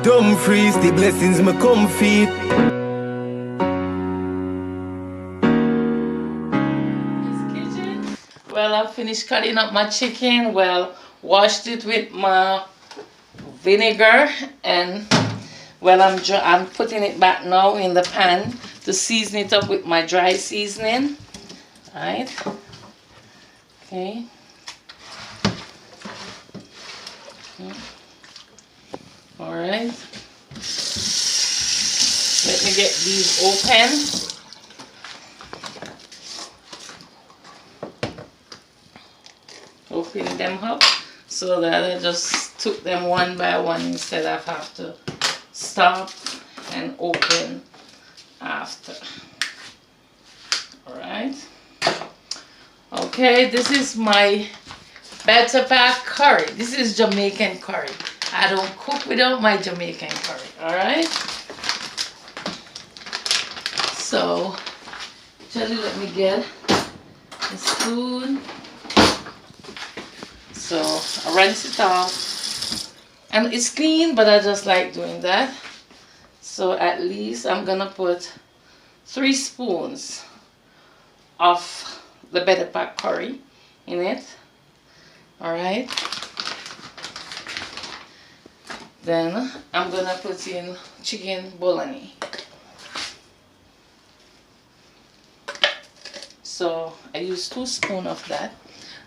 Dumfries, the blessings me come feed. Well, I finished cutting up my chicken. Well, washed it with my vinegar, and well, I'm putting it back now in the pan to season it up with my dry seasoning. Right? Okay. All right. Let me get these open. Open them up so that I just took them one by one instead of have to stop and open after. All right. Okay, this is my better pack curry. This is Jamaican curry. I don't cook without my Jamaican curry. All right. So, actually, let me get a spoon. So I rinse it off, and it's clean, but I just like doing that. So at least I'm gonna put 3 spoons of the better pack curry in it. All right. Then I'm gonna put in chicken bolognese. So I use 2 spoons of that.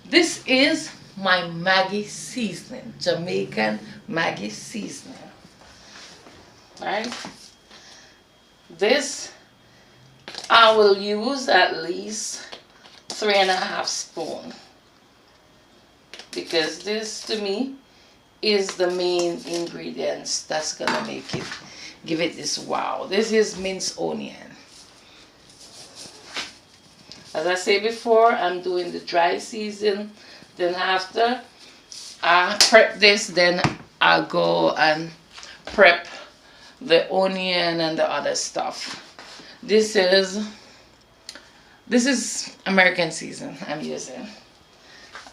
This is my Maggi seasoning, Jamaican Maggi seasoning. Right? This I will use at least 3.5 spoons, because this to me is the main ingredients that's gonna make it, give it this wow. This is minced onion. As I said before, I'm doing the dry season. Then after I prep this, then I'll go and prep the onion and the other stuff. This is American season I'm using.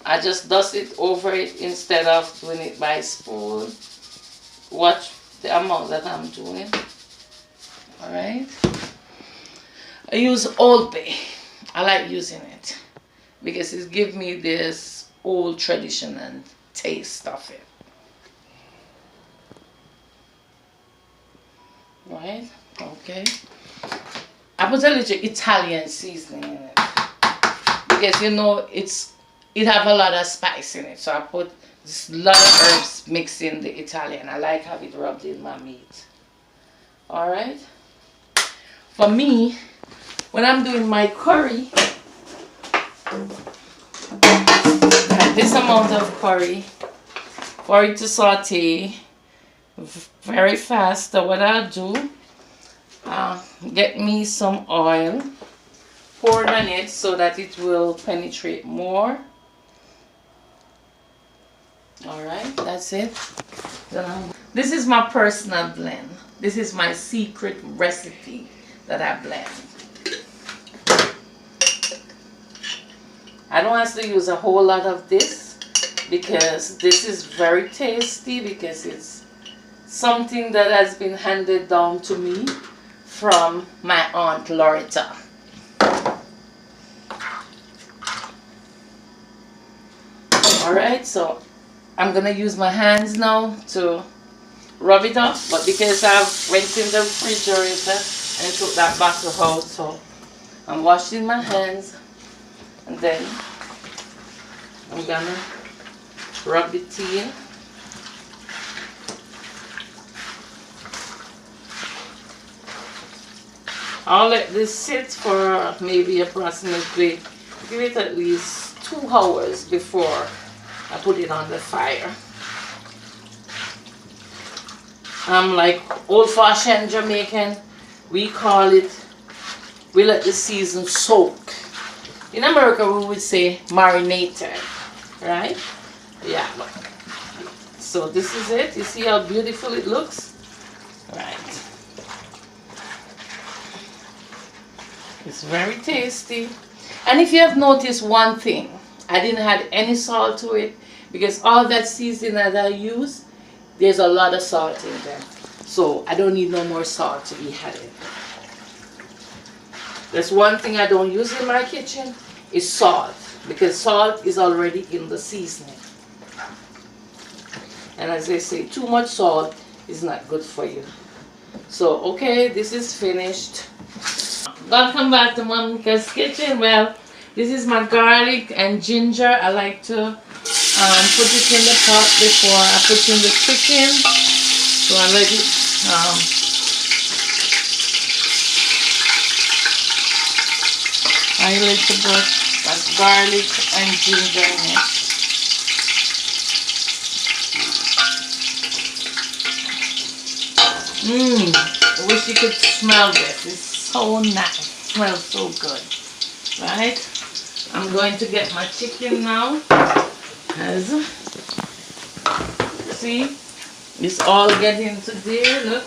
I just dust it over it instead of doing it by spoon. Watch the amount that I'm doing. Alright. I use Old Bay. I like using it because it gives me this old tradition and taste of it. Right? Okay. I put a little Italian seasoning in it because you know it have a lot of spice in it. So I put this lot of herbs mixed in the Italian. I like how it rubbed in my meat. Alright? For me, when I'm doing my curry, this amount of curry for it to saute very fast. So what I'll do, get me some oil, pour on it so that it will penetrate more. Alright, that's it. This is my personal blend. This is my secret recipe that I blend. I don't have to use a whole lot of this because this is very tasty, because it's something that has been handed down to me from my Aunt Loretta. Alright, so I'm going to use my hands now to rub it up, but because I've went in the refrigerator and took that bottle out, so I'm washing my hands. And then I'm gonna rub it in. I'll let this sit for maybe approximately, give it at least 2 hours before I put it on the fire. I'm like old-fashioned Jamaican. We call it, we let the season soak. In America, we would say marinated, right? Yeah. So this is it. You see how beautiful it looks? Right. It's very tasty. And if you have noticed one thing, I didn't add any salt to it because all that seasoning that I use, there's a lot of salt in there. So I don't need no more salt to be added. There's one thing I don't use in my kitchen is salt, because salt is already in the seasoning. And as they say, too much salt is not good for you. So, okay, this is finished. Welcome back to Monika's kitchen. Well, this is my garlic and ginger. I like to put it in the pot before I put in the chicken. So I let it I like to put that garlic and ginger in it. I wish you could smell this. It's so nice. It smells so good. Right? I'm going to get my chicken now. As see, it's all getting to there. Look,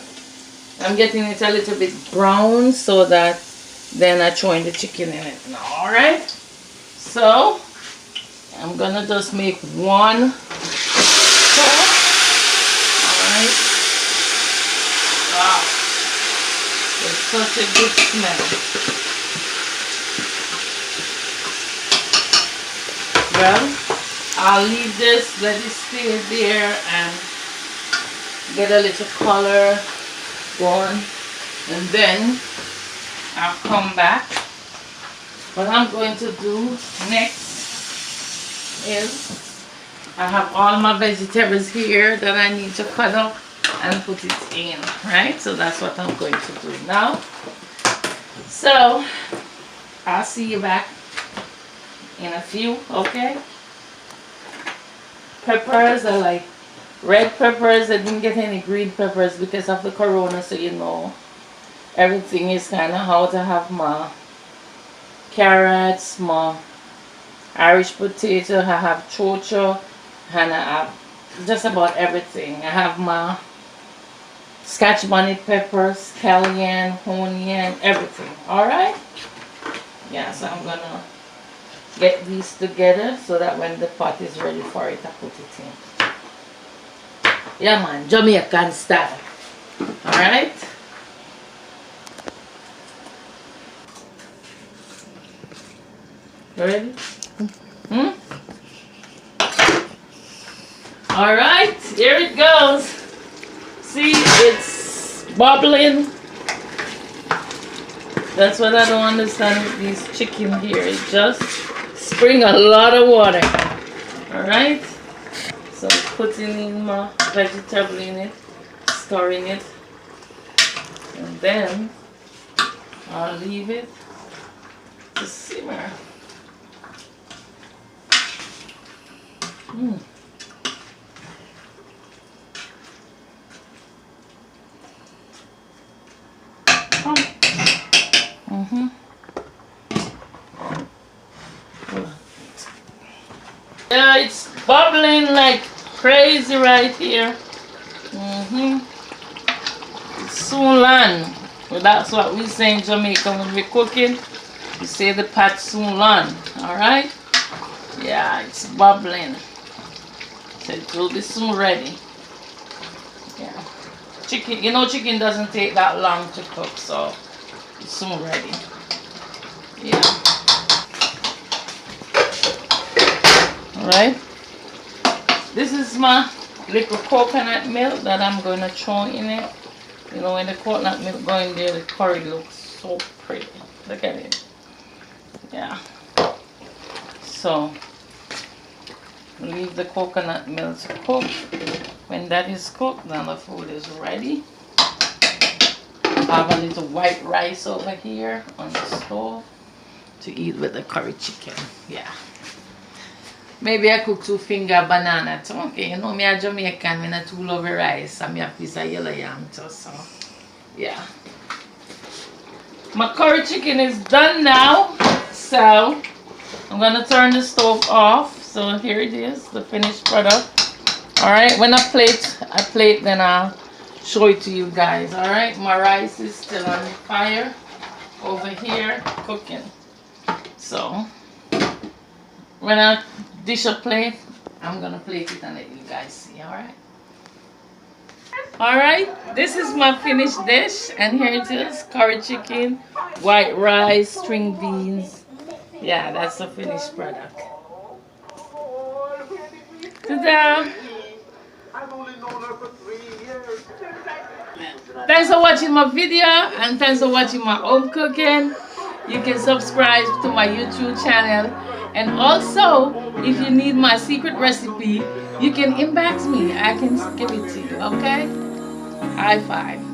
I'm getting it a little bit brown so that then I throw in the chicken in it now. All right. So I'm gonna just make one sauce. All right. Wow, it's such a good smell. Well, I'll leave this, let it stay there and get a little color going, and then I'll come back. What I'm going to do next is I have all my vegetables here that I need to cut up and put it in, right? So that's what I'm going to do now. So I'll see you back in a few, okay? Peppers are like red peppers. I didn't get any green peppers because of the corona, so you know everything is kind of how to have my carrots, my Irish potato, I have chocho, and I have just about everything. I have my Scotch bonnet peppers, scallion, onion, everything. Alright? Yeah, so I'm gonna get these together so that when the pot is ready for it, I put it in. Yeah man, Jamaican style. Alright? Ready? Alright, here it goes. See, it's bubbling. That's what I don't understand with these chicken here. It just spring a lot of water. Alright? So putting in my vegetable in it, stirring it. And then I'll leave it to simmer. Yeah, it's bubbling like crazy right here. It's soon land. Well, that's what we say in Jamaica when we're cooking. We say the pot soon land. Alright? Yeah, it's bubbling. So it will be soon ready. Yeah. Chicken, you know, chicken doesn't take that long to cook, so it's soon ready. Yeah. Alright. This is my little coconut milk that I'm going to throw in it. You know, when the coconut milk go in there, the curry looks so pretty. Look at it. Yeah. So leave the coconut milk to cook. When that is cooked, then the food is ready. I have a little white rice over here on the stove to eat with the curry chicken. Yeah. Maybe I cook 2-finger banana too. Okay, you know me a Jamaican, me not too love rice, and me a piece of yellow yam too, so yeah. My curry chicken is done now, so I'm gonna turn the stove off. So here it is, the finished product. Alright, when I plate, then I'll show it to you guys. Alright, my rice is still on the fire over here cooking. So when I dish a plate, I'm gonna plate it and let you guys see. Alright. Alright, this is my finished dish, and here it is: curry chicken, white rice, string beans. Yeah, that's the finished product. Ta-da! Thanks for watching my video, and thanks for watching my home cooking. You can subscribe to my YouTube channel, and also if you need my secret recipe, you can inbox me. I can give it to you. Okay? High five.